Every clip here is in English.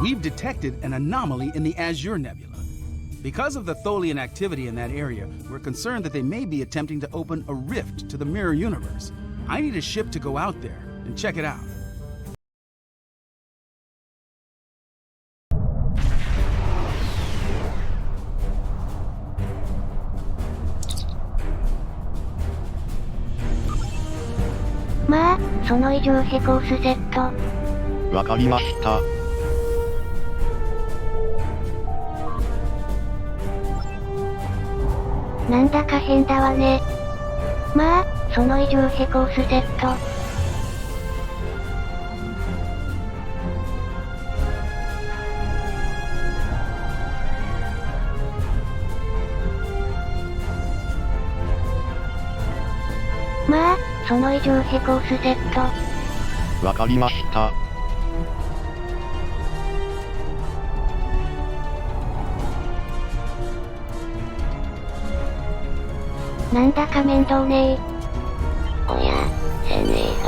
We've detected an anomaly in the Azure Nebula. Because of the Tholian activity in that area, we're concerned that they may be attempting to open a rift to the mirror universe. I need a ship to go out there and check it out. Ma, その異常ヘコースセット。わかりました。なんだか変だわね。まあ、その異常ヘコースセット。まあ、その異常ヘコースセット。わかりました。なんだか面倒ねえ。おや、せねえ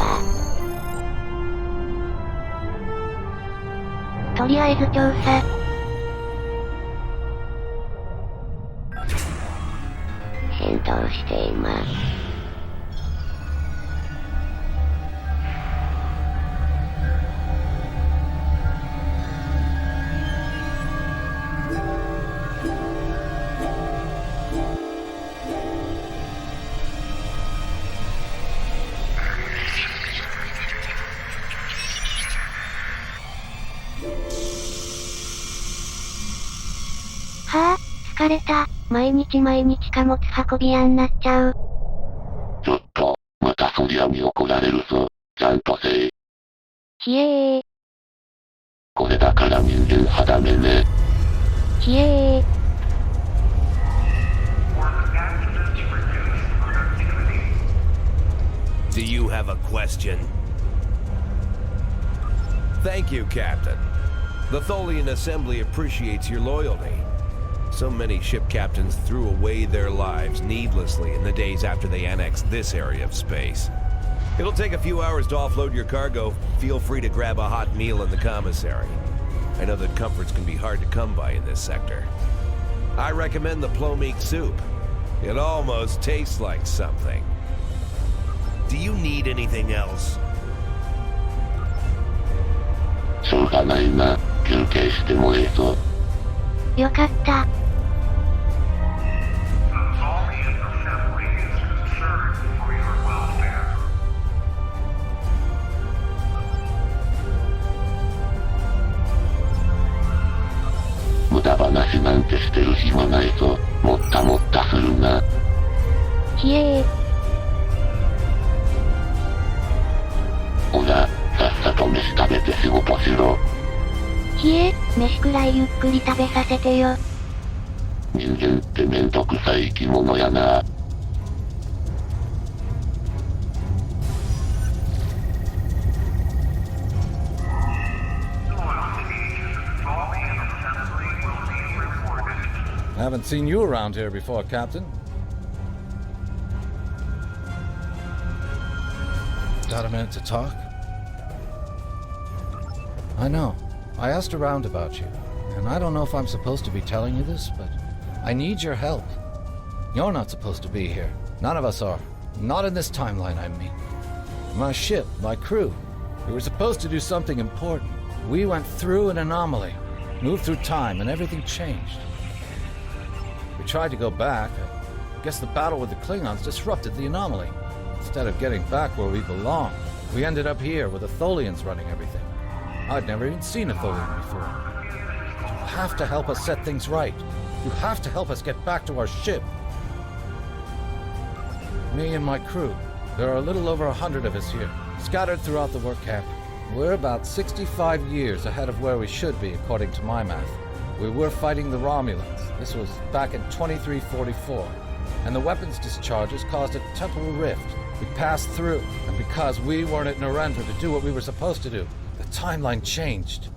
が。とりあえず調査。変動しています。はぁ、疲れた。毎日貨物運び屋になっちゃう。ちょっと、またソリアに怒られるぞ。ちゃんとせえ。ひえー。これだから人間はダメね。ひえー。Do you have a question? Thank you, Captain. The Tholian Assembly appreciates your loyalty. So many ship captains threw away their lives needlessly in the days after they annexed this area of space. It'll take a few hours to offload your cargo. Feel free to grab a hot meal in the commissary. I know that comforts can be hard to come by in this sector. I recommend the plomeek soup. It almost tastes like something. Do you need anything else? しょうがないな。休憩してもええぞ。よかった。無駄話なんてしてる暇ないぞ。もったもったするな。ひえー。ほら、さっさと飯食べて仕事しろ。ひえ、飯くらいゆっくり食べさせてよ。人間ってめんどくさい生き物やな。I haven't seen you around here before, Captain. Got a minute to talk? I know. I asked around about you, and I don't know if I'm supposed to be telling you this, but I need your help. You're not supposed to be here. None of us are. Not in this timeline, I mean. My ship, my crew, we were supposed to do something important. We went through an anomaly, moved through time, and everything changed. We tried to go back. I guess the battle with the Klingons disrupted the anomaly. Instead of getting back where we belong, we ended up here with the Tholians running everything. I'd never even seen a Tholian before. You have to help us set things right. You have to help us get back to our ship. Me and my crew. There are a little over 100 of us here, scattered throughout the work camp. We're about 65 years ahead of where we should be, according to my math. We were fighting the Romulans. This was back in 2344. And the weapons discharges caused a temporal rift. We passed through, and because we weren't at Narendra to do what we were supposed to do, the timeline changed.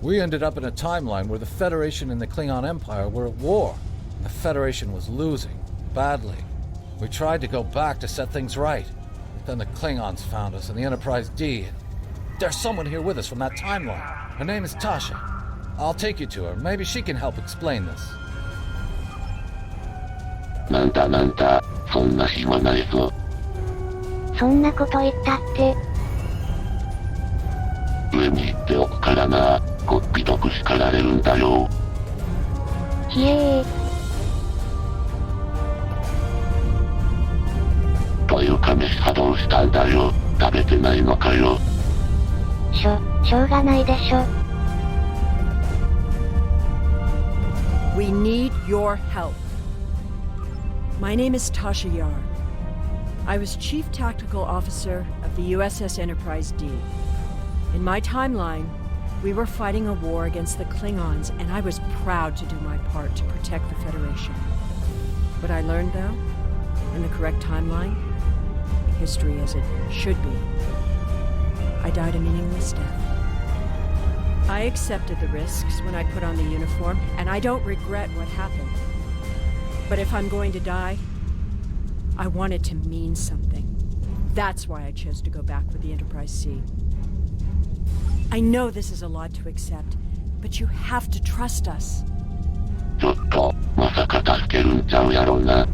We ended up in a timeline where the Federation and the Klingon Empire were at war. And the Federation was losing, badly. We tried to go back to set things right. But then the Klingons found us and the Enterprise D. There's someone here with us from that timeline. Her name is Tasha. I'll take you to her. Maybe she can help explain this. なんだ、そんな暇ないぞ。そんなこと言ったって。上に行っておくからな。こっぴどく叱られるんだよ。ひえー。というか飯はどうしたんだよ。食べてないのかよ。しょうがないでしょ。We need your help. My name is Tasha Yar. I was Chief Tactical Officer of the USS Enterprise D. In my timeline, we were fighting a war against the Klingons, and I was proud to do my part to protect the Federation. What I learned, though, in the correct timeline, history as it should be, I died a meaningless death. I accepted the risks when I put on the uniform, and I don't regret what happened. But if I'm going to die, I want it to mean something. That's why I chose to go back with the Enterprise C. I know this is a lot to accept, but you have to trust us. ちょっと、まさか助けるんちゃうやろな。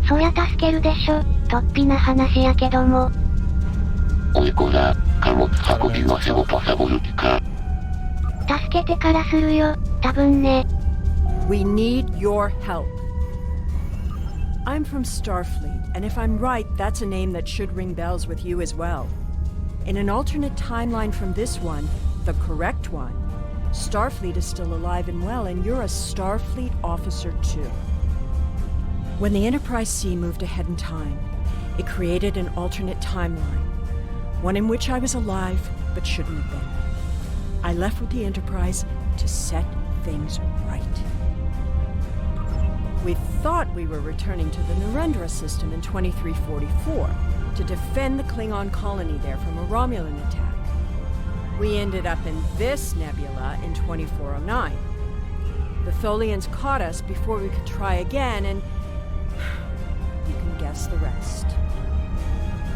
そりゃ助けるでしょ。とっぴな話やけども。おいこら、貨物運びの仕事サボる気か。助けてからするよ、多分ね。We need your help. I'm from Starfleet, and if I'm right, that's a name that should ring bells with you as well. In an alternate timeline from this one, the correct one, Starfleet is still alive and well, and you're a Starfleet officer too. When the Enterprise C moved ahead in time, it created an alternate timeline, one in which I was alive but shouldn't have been. I left with the Enterprise to set things right. We thought we were returning to the Narendra system in 2344 to defend the Klingon colony there from a Romulan attack. We ended up in this nebula in 2409. The Tholians caught us before we could try again, and you can guess the rest.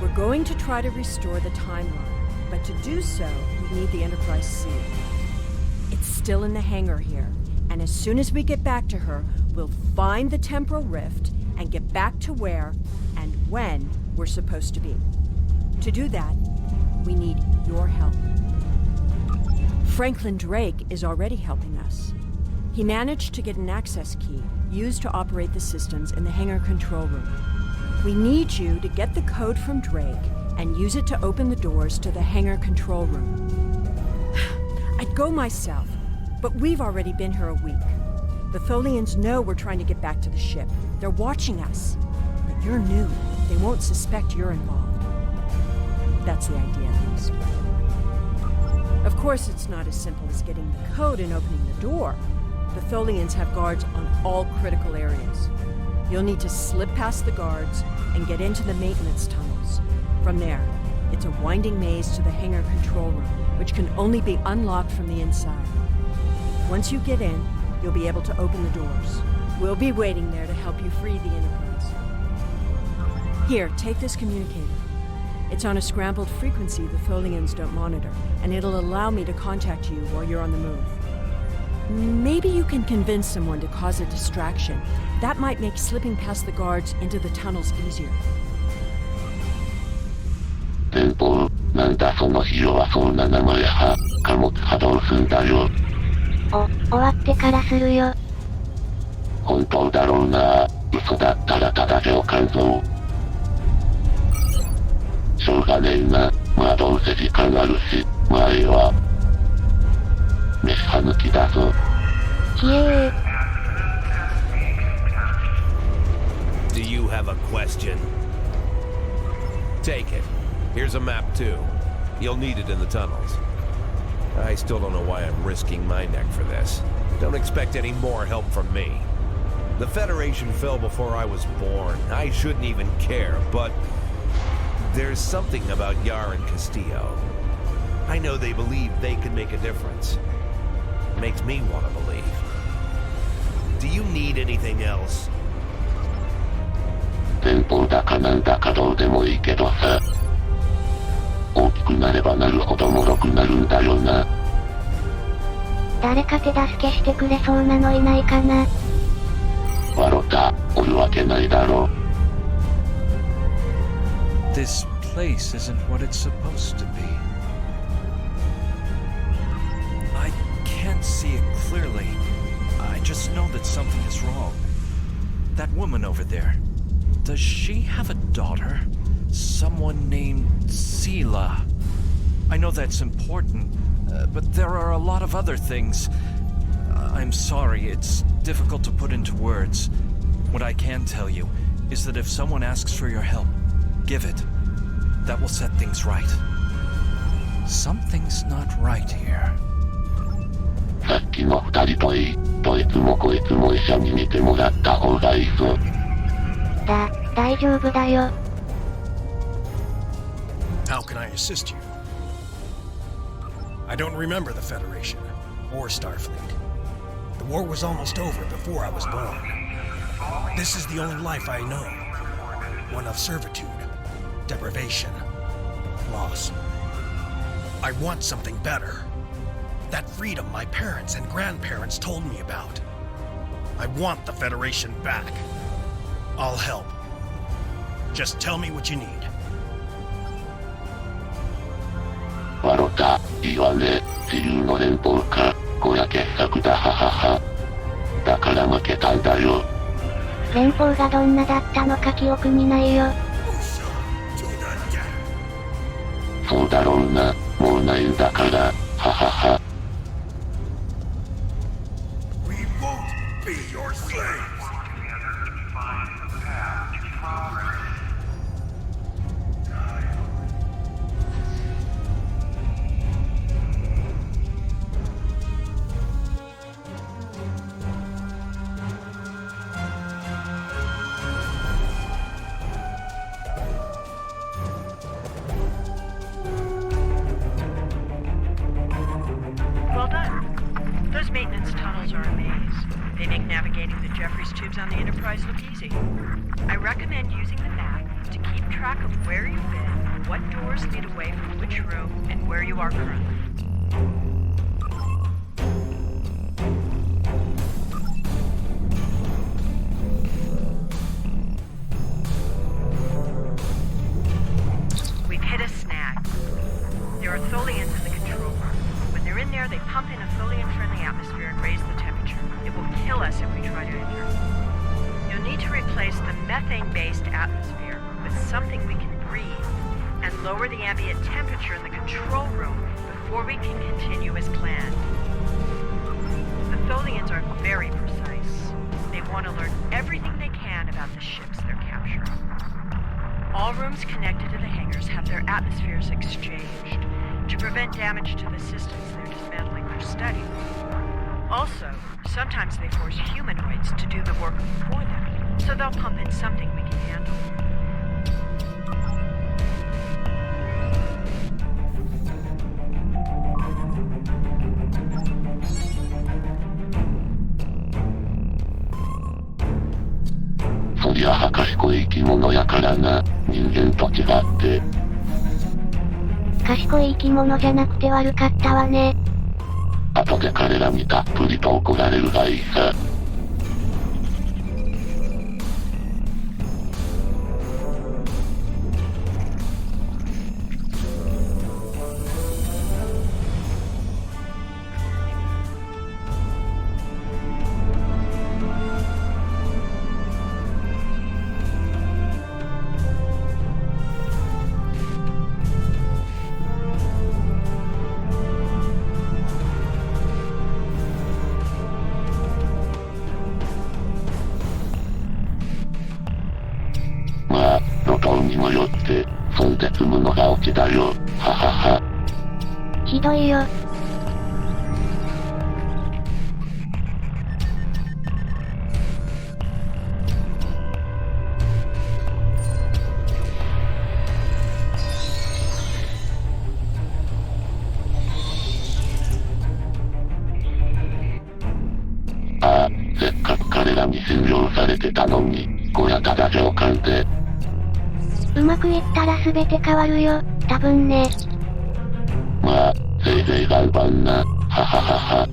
We're going to try to restore the timeline. But to do so, we need the Enterprise C. It's still in the hangar here, and as soon as we get back to her, we'll find the temporal rift and get back to where and when we're supposed to be. To do that, we need your help. Franklin Drake is already helping us. He managed to get an access key used to operate the systems in the hangar control room. We need you to get the code from Drake and use it to open the doors to the hangar control room. I'd go myself, but we've already been here a week. The Tholians know we're trying to get back to the ship. They're watching us. But you're new. They won't suspect you're involved. That's the idea, at least. Of course, it's not as simple as getting the code and opening the door. The Tholians have guards on all critical areas. You'll need to slip past the guards and get into the maintenance tunnels. From there, it's a winding maze to the hangar control room, which can only be unlocked from the inside. Once you get in, you'll be able to open the doors. We'll be waiting there to help you free the Enterprise. Here, take this communicator. It's on a scrambled frequency the Tholians don't monitor, and it'll allow me to contact you while you're on the move. Maybe you can convince someone to cause a distraction. That might make slipping past the guards into the tunnels easier. 前方、なんだそのひ弱そうな名前は、貨物波動すんだよ。終わってからするよ。本当だろうな。嘘だったらただでおかんぞ。しょうがねえな。まあどうせ時間あるし、まあええわ。飯は抜きだぞ。ひえー。Do you have a question? Take it. Here's a map too. You'll need it in the tunnels. I still don't know why I'm risking my neck for this. Don't expect any more help from me. The Federation fell before I was born. I shouldn't even care, but there's something about Yar and Castillo. I know they believe they can make a difference. Makes me want to believe. Do you need anything else? 前方だかなんだかどうでもいいけどさ。大きくなればなるほど脆くなるんだよな。誰か手助けしてくれそうなのいないかな。わろた、おるわけないだろ。This place isn't what it's supposed to be. I can't see it clearly. I just know that something is wrong. That woman over there, does she have a daughter? Someone named Sela. I know that's important, but there are a lot of other things. I'm sorry, it's difficult to put into words. What I can tell you is that if someone asks for your help, give it. That will set things right. Something's not right here. さっきの二人といい、どいつもこいつも医者に見てもらった方がいいぞ。大丈夫だよ。How can I assist you? I don't remember the Federation, or Starfleet. The war was almost over before I was born. This is the only life I know. One of servitude, deprivation, loss. I want something better. That freedom my parents and grandparents told me about. I want the Federation back. I'll help. Just tell me what you need. わろた、いいわね、自由の連邦か、こりゃ傑作だははは。だから負けたんだよ。連邦がどんなだったのか記憶にないよ。そうだろうな、もうないんだから、ははは。We won't be your slaves. Well done. Those maintenance tunnels are a maze. They make navigating the Jeffries tubes on the Enterprise look easy. I recommend using the map to keep track of where you've been, what doors lead away from which room, and where you are currently. We've hit a snag. There are Tholians in the control room. When they're in there, they pump in a Tholian-friendly atmosphere and raise the temperature. It will kill us if we try to enter. You'll need to replace the methane-based atmosphere with something we can breathe and lower the ambient temperature in the control room before we can continue as planned. The Tholians are very precise. They want to learn everything they can about the ships they're capturing. All rooms connected to the hangars have their atmospheres exchanged to prevent damage to the systems they're dismantling for study. Also, sometimes they force humanoids to do the work for them, so they'll pump in something we can handle. So そりゃは賢い生き物やからな、人間と違って。賢い生き物じゃなくて悪かったわね。後で彼らにたっぷりと怒られるがいいさ。まあ、路頭に迷って、そんで積むのがオチだよ、ははは。ひどいよ。ああ、せっかく彼らに信用されてたのに、こりゃただ上官で。うまくいったら全て変わるよ、多分ね。まあ、せいぜい頑張んな、はははは。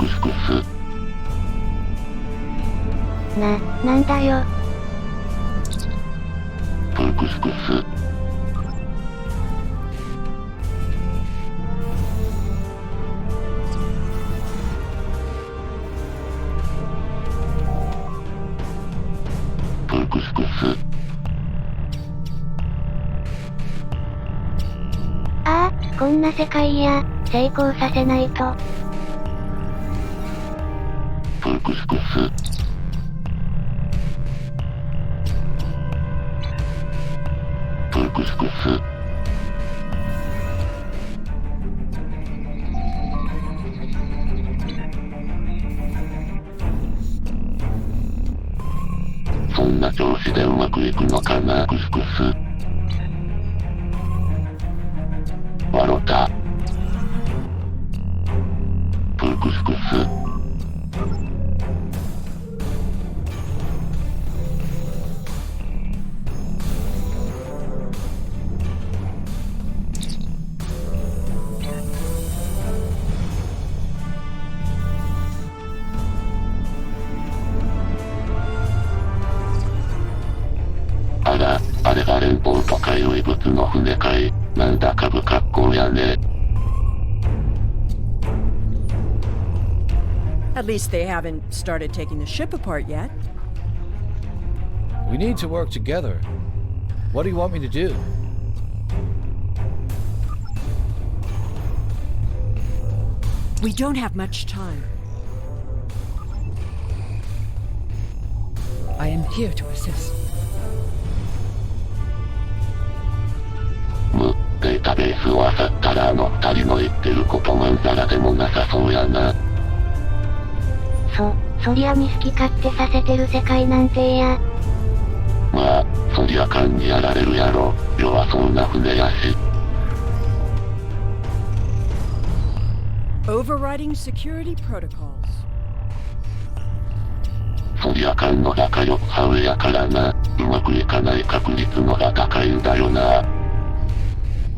クスクス。なんだよ。プークスクス。プークスクス。ああ、こんな世界や、成功させないと。プークスクス。プークスクス。そんな調子でうまくいくのかな。クスクス。わろた。プークスクス。あら、あれが連邦と海遺物の船かい。なんだか不格好やね。At least they haven't started taking the ship apart yet. We need to work together. What do you want me to do? We don't have much time. I am here to assist. データベースを漁ったら二人の言ってることまんざらでもなさそうやな。そりゃに好き勝手させてる世界なんてや。まあ、そりゃ勘にやられるやろ。弱そうな船やし。Overriding security protocols. そりゃ勘のが火力派上やからな。うまくいかない確率のが高いんだよな。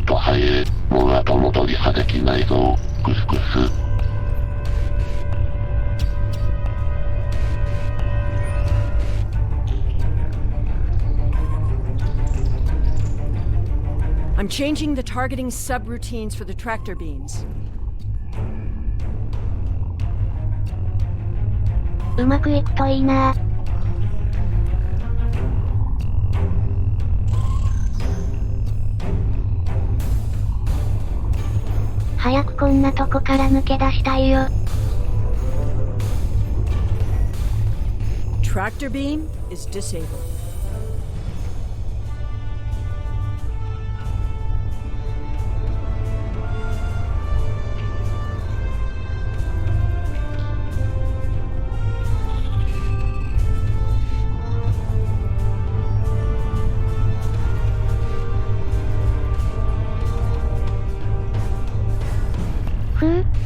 とはいえ、もう後戻りはできないぞ。クスクス。I'm changing the targeting subroutines for the tractor beams. うまくいくといいな。早くこんなとこから抜け出したいよ。Tractor beam is disabled.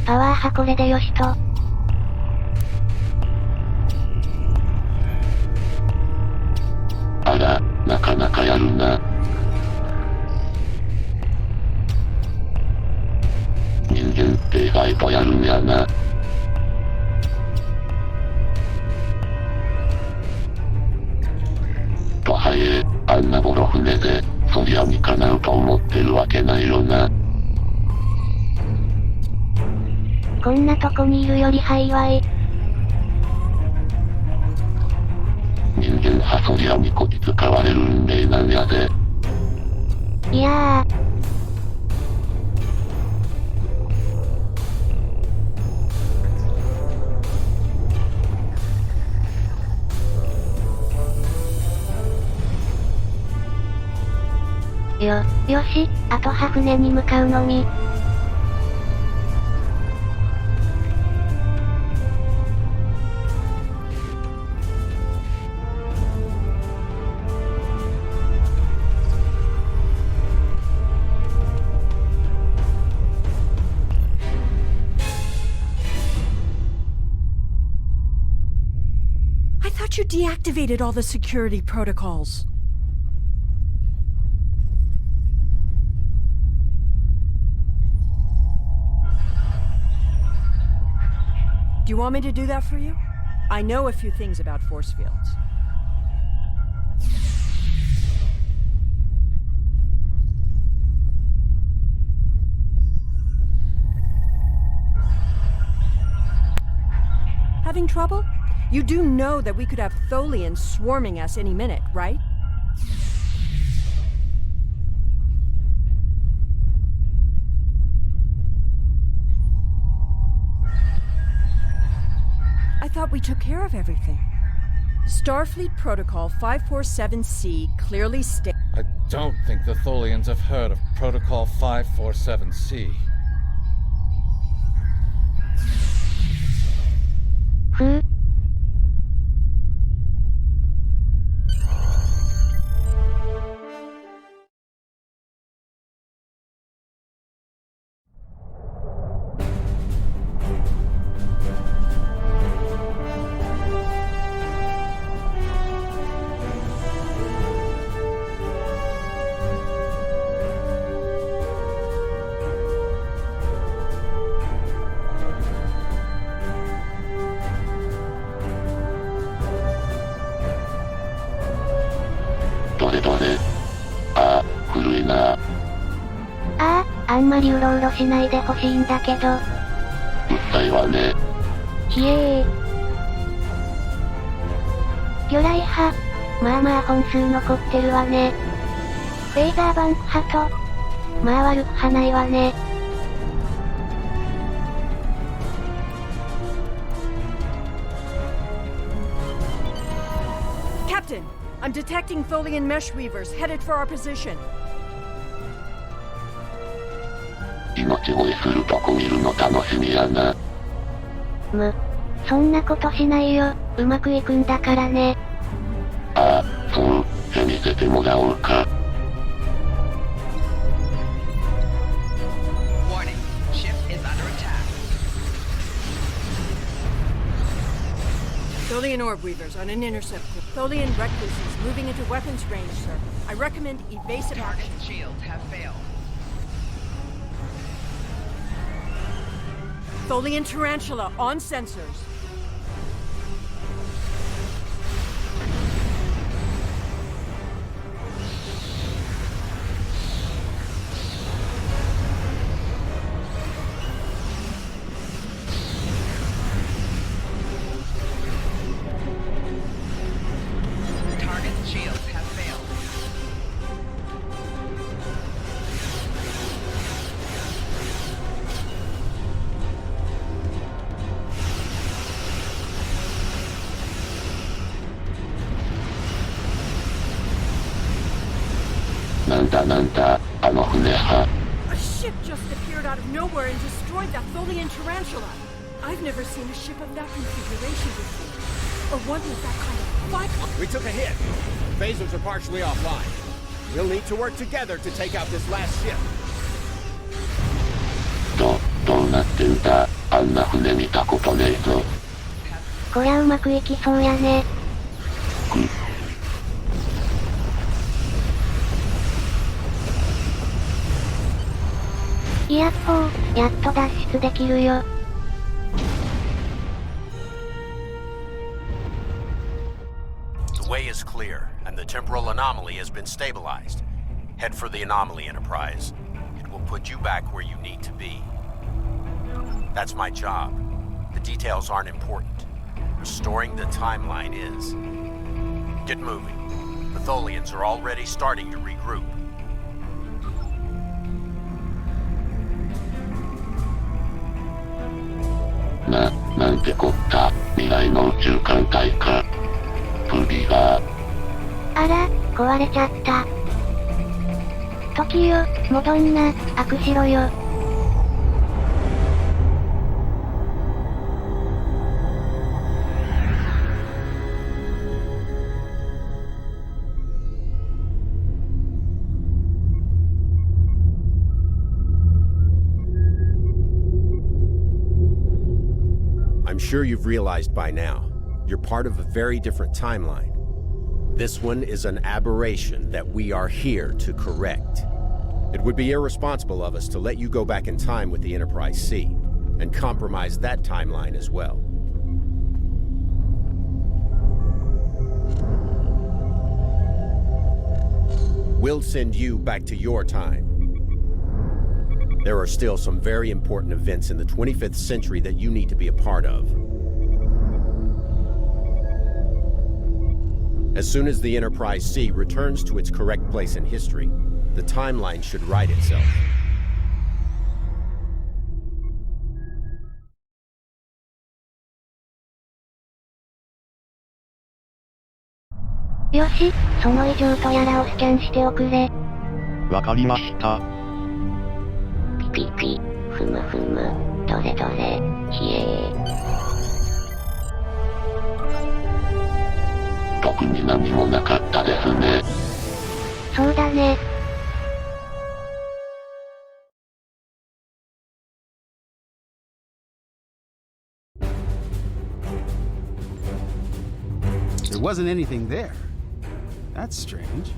パワーはこれでよしと。あら、なかなかやるな。人間って意外とやるんやな。とはいえ、あんなボロ船で、そりゃにかなうと思ってるわけないよな。こんなとこにいるより幸い。人間はそりゃにこき使われる運命なんやで。いやよし、あとは船に向かうのみ。I thought you deactivated all the security protocols. Do you want me to do that for you? I know a few things about force fields. Having trouble? You do know that we could have Tholians swarming us any minute, right? I thought we took care of everything. Starfleet Protocol 547C clearly states... I don't think the Tholians have heard of Protocol 547C. ふう。どれどれ。ああ、古いな。ああ、あんまりうろうろしないでほしいんだけど。うっさいわね。ひえー。魚雷派。まあまあ本数残ってるわね。フェイザーバンク派と。まあ悪くはないわね。Captain, I'm detecting Tholian mesh weavers headed for our position. 命乞いするとこ見るの楽しみやな。そんなことしないよ。うまくいくんだからね。ああ、そう。じゃ見せてもらおうか。Warning, ship is under attack. Tholian orb weavers on an intercept. Tholian recluses moving into weapons range, sir. I recommend evasive Target action. shields have failed. Tholian tarantula on sensors. Target shields have failed.なんだ、あの船派。A ship just appeared out of nowhere and destroyed that Tholian tarantula. I've never seen a ship of that configuration before. Or one with that kind of fight. We took a hit. Phasers are partially offline. We'll need to work together to take out this last ship. どうなってんだ。あんな船見たことねえぞ。こりゃうまくいきそうやね。いやっほー、やっと脱出できるよ。The way is clear, and the temporal anomaly has been stabilized. Head for the anomaly, Enterprise. It will put you back where you need to be. That's my job. The details aren't important. Restoring the timeline is. Get moving. The Tholians are already starting to regroup.なんてこった。未来の宇宙艦隊か。プービーバー。あら、壊れちゃった。時よ、戻んな、悪しろよ。I'm sure you've realized by now, you're part of a very different timeline. This one is an aberration that we are here to correct. It would be irresponsible of us to let you go back in time with the Enterprise C, and compromise that timeline as well. We'll send you back to your time. There are still some very important events in the 25th century that you need to be a part of. As soon as the Enterprise C returns to its correct place in history, the timeline should right itself. Yoshi, その異常とやらをスキャンしておくれ。わかりました。ピピピ、ふむふむ、どれどれ、ひえー。特に何もなかったですね。そうだね。There wasn't anything there. That's strange.